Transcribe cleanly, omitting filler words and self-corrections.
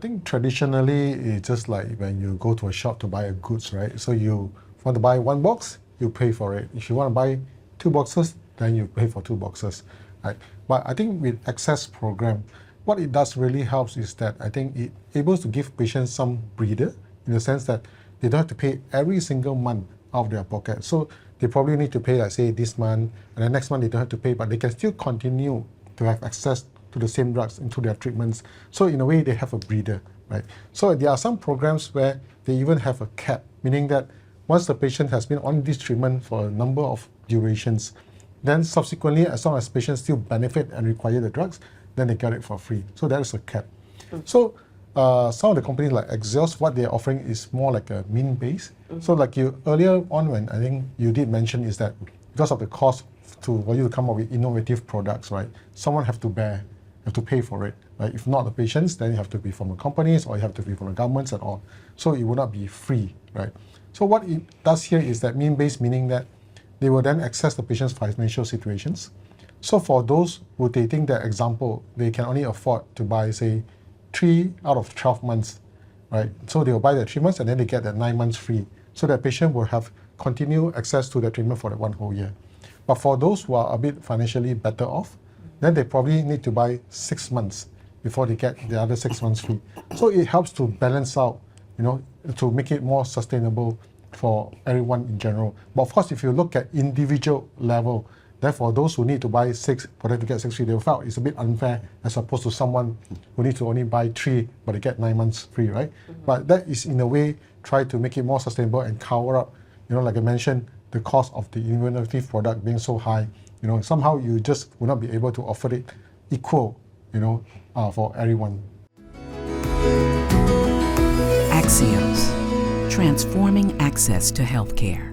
think traditionally it's just like when you go to a shop to buy a goods, right? So you want to buy one box, you pay for it. If you want to buy 2 boxes, then you pay for 2 boxes, right? But I think with Access program, what it does really helps is that I think it able to give patients some breather in the sense that they don't have to pay every single month out of their pocket. So they probably need to pay, like say this month, and then next month they don't have to pay, but they can still continue to have access to the same drugs into their treatments. So in a way, they have a breather, right? So there are some programs where they even have a cap, meaning that once the patient has been on this treatment for a number of durations, then subsequently, as long as patients still benefit and require the drugs, then they get it for free. So that is a cap. So some of the companies like Axios, what they're offering is more like a mean base. So like you earlier on when I think you did mention is that because of the cost for you to come up with innovative products, right? Someone have to pay for it, right? If not the patients, then you have to be from the companies or you have to be from the governments and all. So it will not be free, right? So what it does here is that mean base, meaning that they will then assess the patient's financial situations. So for those who they think that example, they can only afford to buy, say, 3 out of 12 months, right? So they will buy the 3 months and then they get the 9 months free. So that patient will have continued access to the treatment for the 1 whole year. But for those who are a bit financially better off, then they probably need to buy 6 months before they get the other 6 months free. So it helps to balance out, to make it more sustainable for everyone in general. But of course, if you look at individual level, therefore those who need to buy 6 for them to get 6 free, they felt it's a bit unfair as opposed to someone who needs to only buy 3 but they get 9 months free, right? But that is in a way try to make it more sustainable and cover up, like I mentioned, the cost of the innovative product being so high. Somehow you just will not be able to offer it equal, for everyone. Axios, transforming access to healthcare.